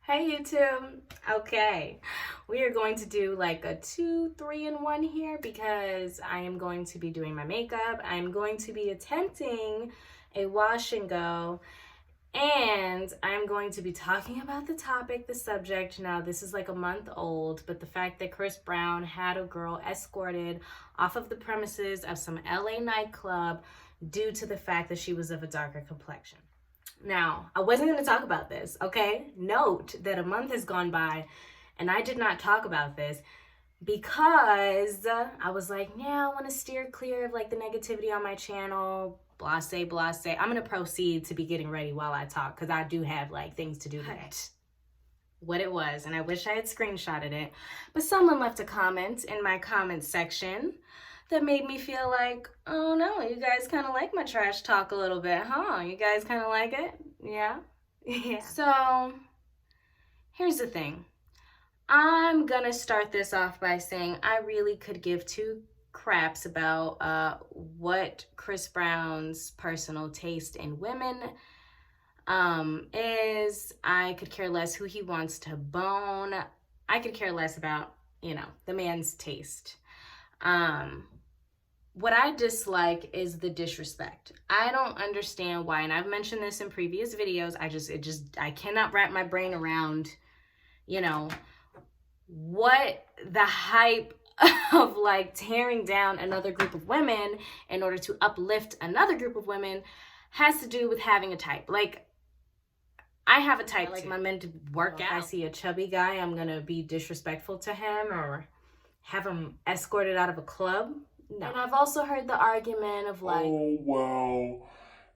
Hey YouTube. Okay, we are going to do like a 2, 3 in 1 here because I am going to be doing my makeup. I'm going to be attempting a wash and go, and I'm going to be talking about the topic, the subject. Now, this is like a month old, but the fact that Chris Brown had a girl escorted off of the premises of some LA nightclub due to the fact that she was of a darker complexion. Now, I wasn't going to talk about this, okay? Note that a month has gone by and I did not talk about this because I was like, yeah, I want to steer clear of like the negativity on my channel, blase, blase. I'm going to proceed to be getting ready while I talk because I do have like things to do today. What it was, and I wish I had screenshotted it, but someone left a comment in my comment section that made me feel like, oh no, you guys kind of like my trash talk a little bit, huh? You guys kind of like it? Yeah? Yeah. So, here's the thing. I'm gonna start this off by saying I really could give two craps about what Chris Brown's personal taste in women is. I could care less who he wants to bone. I could care less about, the man's taste. What I dislike is the disrespect. I don't understand why, and I've mentioned this in previous videos. I cannot wrap my brain around, what the hype of like tearing down another group of women in order to uplift another group of women has to do with having a type. Like, I have a type. I like my men to work out. If I see a chubby guy, I'm gonna be disrespectful to him or have him escorted out of a club. No. And I've also heard the argument of like, oh, well,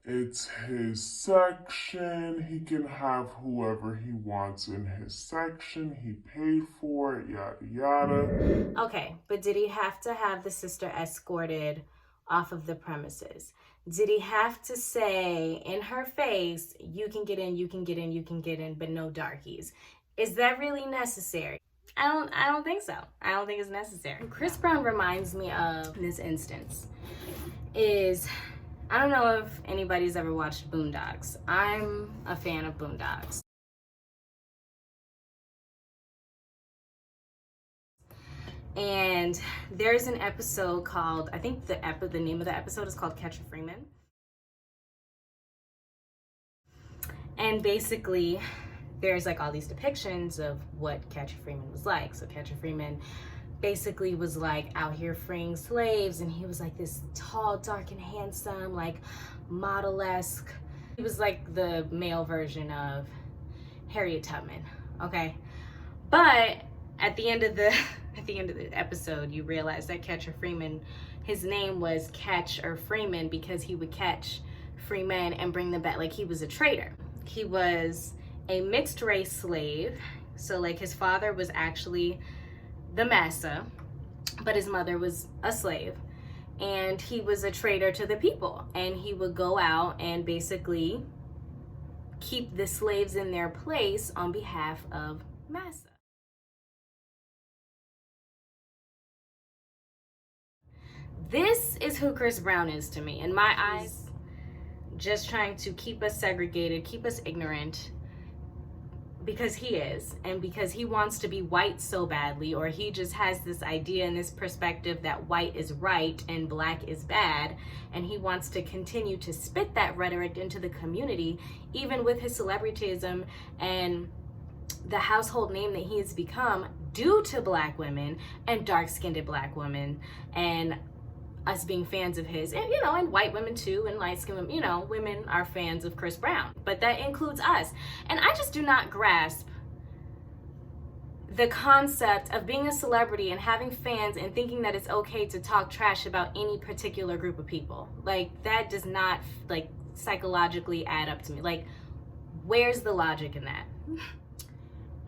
it's his section. He can have whoever he wants in his section. He paid for it, yada, yada. Okay, but did he have to have the sister escorted off of the premises? Did he have to say in her face, you can get in, you can get in, you can get in, but no darkies? Is that really necessary? I don't think so. I don't think it's necessary. Chris Brown reminds me of, in this instance, is, I don't know if anybody's ever watched Boondocks. I'm a fan of Boondocks. And there's an episode called, I think the name of the episode is called Catch a Freeman. And basically, there's like all these depictions of what Catcher Freeman was like. So Catcher Freeman basically was like out here freeing slaves, and he was like this tall, dark, and handsome, like model-esque. He was like the male version of Harriet Tubman, okay? But at the end of the episode, you realize that Catcher Freeman, his name was Catch or Freeman because he would catch free men and bring them back. Like, he was a trader. He was a mixed race slave. So like his father was actually the massa, but his mother was a slave. And he was a traitor to the people. And he would go out and basically keep the slaves in their place on behalf of massa. This is who Chris Brown is to me. In my eyes, just trying to keep us segregated, keep us ignorant, because he is, and because he wants to be white so badly, or he just has this idea and this perspective that white is right and black is bad, and he wants to continue to spit that rhetoric into the community, even with his celebrityism and the household name that he has become due to black women and dark-skinned black women, and us being fans of his, and and white women too, and light-skinned women, women are fans of Chris Brown, but that includes us. And I just do not grasp the concept of being a celebrity and having fans and thinking that it's okay to talk trash about any particular group of people. Like, that does not like psychologically add up to me. Like, where's the logic in that?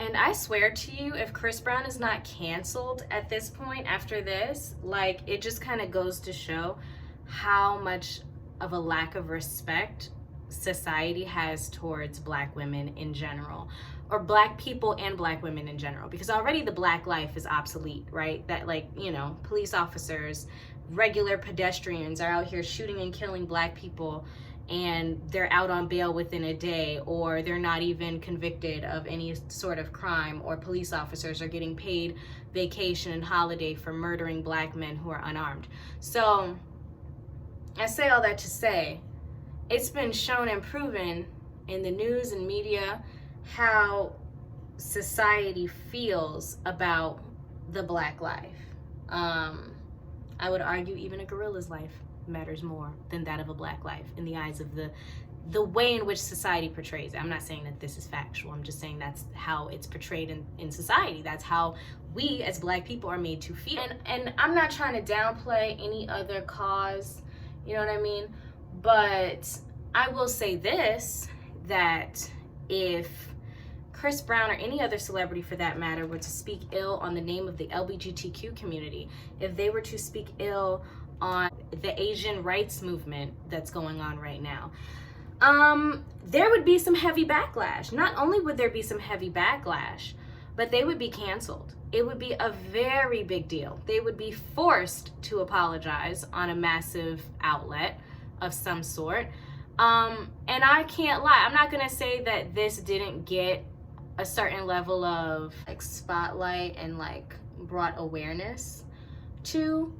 And I swear to you, if Chris Brown is not canceled at this point after this, like, it just kind of goes to show how much of a lack of respect society has towards black women in general, or black people and black women in general, because already the black life is obsolete, right? That, like, police officers, regular pedestrians are out here shooting and killing black people and they're out on bail within a day, or they're not even convicted of any sort of crime, or police officers are getting paid vacation and holiday for murdering black men who are unarmed. So I say all that to say, it's been shown and proven in the news and media how society feels about the black life. I would argue even a gorilla's life matters more than that of a black life in the eyes of the way in which society portrays it. I'm not saying that this is factual. I'm just saying that's how it's portrayed in society. That's how we as black people are made to feel. And I'm not trying to downplay any other cause, you know what I mean? But I will say this, that if Chris Brown or any other celebrity for that matter were to speak ill on the name of the LGBTQ community, if they were to speak ill on the Asian rights movement that's going on right now, there would be some heavy backlash. Not only would there be some heavy backlash, but they would be canceled. It would be a very big deal. They would be forced to apologize on a massive outlet of some sort. And I can't lie, I'm not gonna say that this didn't get a certain level of like spotlight and like brought awareness to,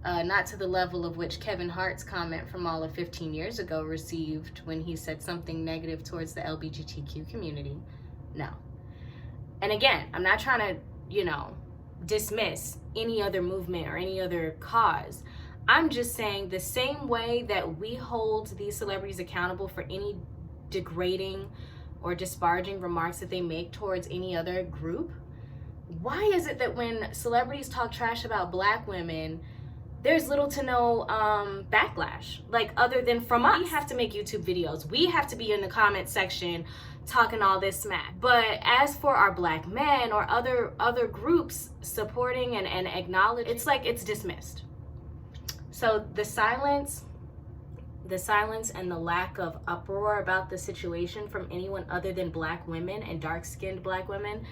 not to the level of which Kevin Hart's comment from all of 15 years ago received when he said something negative towards the LGBTQ community. No. And again, I'm not trying to, dismiss any other movement or any other cause. I'm just saying the same way that we hold these celebrities accountable for any degrading or disparaging remarks that they make towards any other group, why is it that when celebrities talk trash about black women, there's little to no backlash, like other than from us? We have to make YouTube videos. We have to be in the comment section talking all this smack. But as for our black men or other groups supporting and acknowledging, it's like it's dismissed. So the silence and the lack of uproar about the situation from anyone other than black women and dark-skinned black women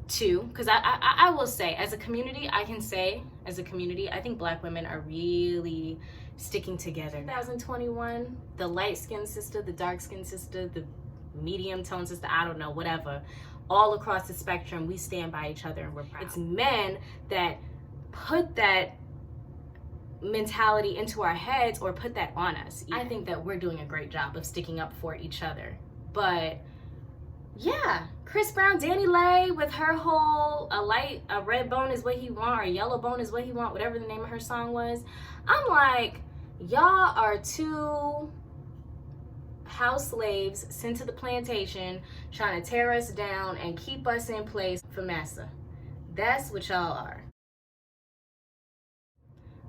too, because I will say, as a community, I think black women are really sticking together. 2021, the light-skinned sister, the dark-skinned sister, the medium-toned sister, I don't know, whatever, all across the spectrum, we stand by each other and we're proud. It's men that put that mentality into our heads or put that on us. I think that we're doing a great job of sticking up for each other. But yeah, Chris Brown, Danny Lay with her whole a red bone is what he want, or a yellow bone is what he want, whatever the name of her song was. I'm like, y'all are two house slaves sent to the plantation trying to tear us down and keep us in place for massa. That's what y'all are.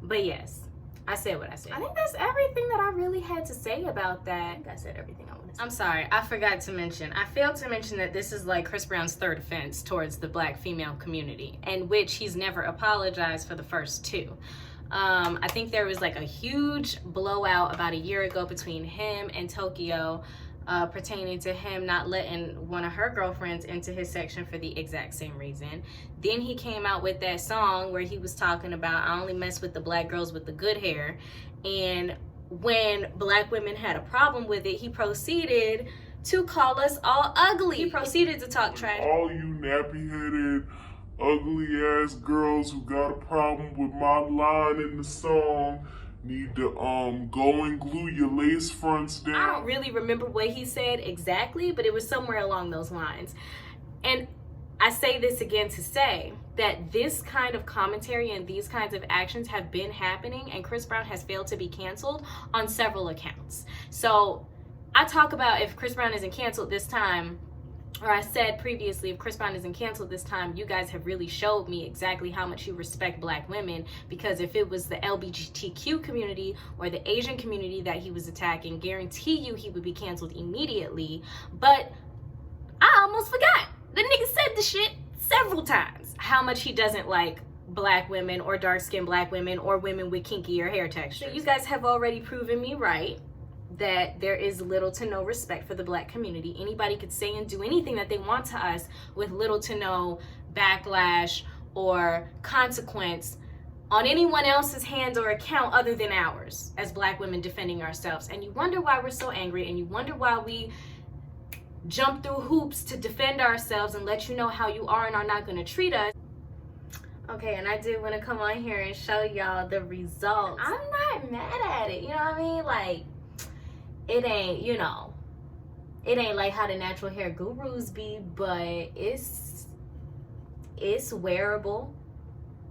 But yes, I said what I said. I think that's everything that I really had to say about that. I think I said everything I wanted to say. I'm sorry, I forgot to mention. I failed to mention that this is like Chris Brown's third offense towards the black female community, in which he's never apologized for the first two. I think there was like a huge blowout about a year ago between him and Tokyo, pertaining to him not letting one of her girlfriends into his section for the exact same reason. Then he came out with that song where he was talking about, I only mess with the black girls with the good hair. And when black women had a problem with it, he proceeded to call us all ugly. He proceeded to talk trash. All you nappy-headed, ugly-ass girls who got a problem with my line in the song need to go and glue your lace fronts down. I don't really remember what he said exactly, but it was somewhere along those lines. And I say this again to say that this kind of commentary and these kinds of actions have been happening, and Chris Brown has failed to be canceled on several accounts. So I talk about, if Chris Brown isn't canceled this time, or I said previously, if Chris Brown isn't canceled this time, you guys have really showed me exactly how much you respect black women, because if it was the LGBTQ community or the Asian community that he was attacking, guarantee you he would be canceled immediately. But I almost forgot. The nigga said the shit several times, how much he doesn't like black women or dark-skinned black women or women with kinkier hair texture. So you guys have already proven me right, that there is little to no respect for the black community. Anybody could say and do anything that they want to us with little to no backlash or consequence on anyone else's hands or account other than ours as Black women defending ourselves. And you wonder why we're so angry, and you wonder why we jump through hoops to defend ourselves and let you know how you are and are not going to treat us. Okay, and I did want to come on here and show y'all the results. I'm not mad at it, you know what I mean? Like, it ain't, you know, it ain't like how the natural hair gurus be, but it's wearable,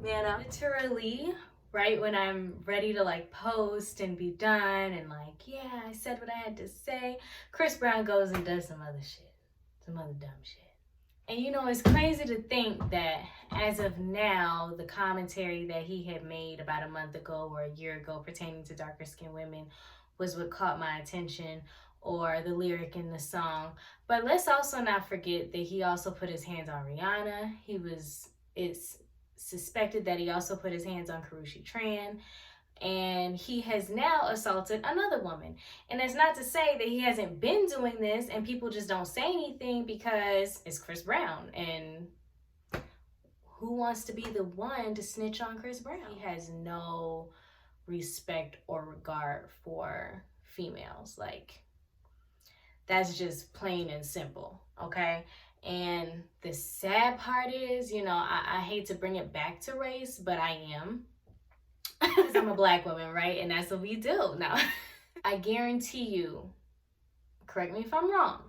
you know? Literally, right when I'm ready to like post and be done and like, yeah, I said what I had to say, Chris Brown goes and does some other shit, some other dumb shit. And you know, it's crazy to think that as of now, the commentary that he had made about a month ago or a year ago pertaining to darker skinned women was what caught my attention, or the lyric in the song. But let's also not forget that he also put his hands on Rihanna. It's suspected that he also put his hands on Karrueche Tran. And he has now assaulted another woman. And it's not to say that he hasn't been doing this and people just don't say anything because it's Chris Brown. And who wants to be the one to snitch on Chris Brown? He has no respect or regard for females. Like, that's just plain and simple, okay? And the sad part is, you know, I hate to bring it back to race, but I am. Because I'm a Black woman, right? And that's what we do. Now, I guarantee you, correct me if I'm wrong,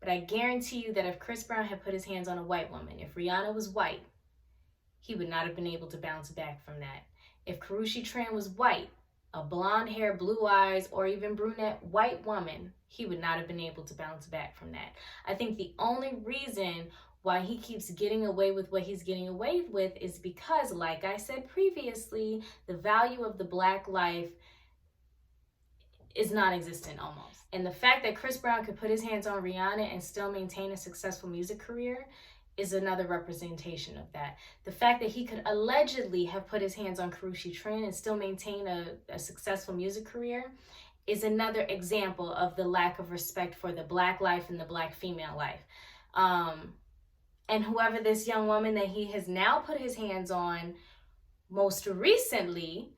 but I guarantee you that if Chris Brown had put his hands on a white woman, if Rihanna was white, he would not have been able to bounce back from that. If Karrueche Tran was white, a blonde hair, blue eyes, or even brunette white woman, he would not have been able to bounce back from that. I think the only reason why he keeps getting away with what he's getting away with is because, like I said previously, the value of the Black life is non-existent almost. And the fact that Chris Brown could put his hands on Rihanna and still maintain a successful music career is another representation of that. The fact that he could allegedly have put his hands on Karrueche Tran and still maintain a successful music career is another example of the lack of respect for the Black life and the Black female life. And whoever this young woman that he has now put his hands on most recently,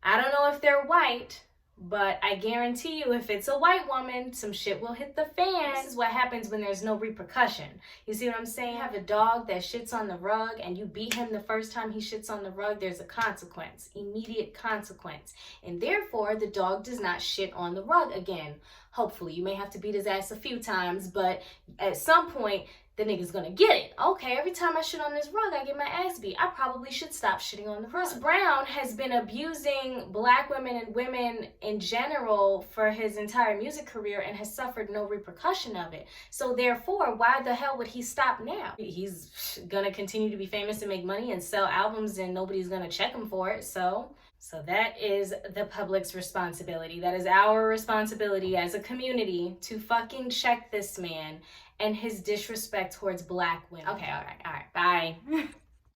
I don't know if they're white, but I guarantee you if it's a white woman, some shit will hit the fan. This is what happens when there's no repercussion. You see what I'm saying? You have a dog that shits on the rug and you beat him the first time he shits on the rug, there's a consequence, immediate consequence. And therefore, the dog does not shit on the rug again. Hopefully, you may have to beat his ass a few times, but at some point, the nigga's gonna get it. Okay, every time I shit on this rug, I get my ass beat. I probably should stop shitting on the rug. Chris Brown has been abusing Black women and women in general for his entire music career and has suffered no repercussion of it. So therefore, why the hell would he stop now? He's gonna continue to be famous and make money and sell albums and nobody's gonna check him for it, so that is the public's responsibility. That is our responsibility as a community to fucking check this man and his disrespect towards Black women. Okay, all right, bye.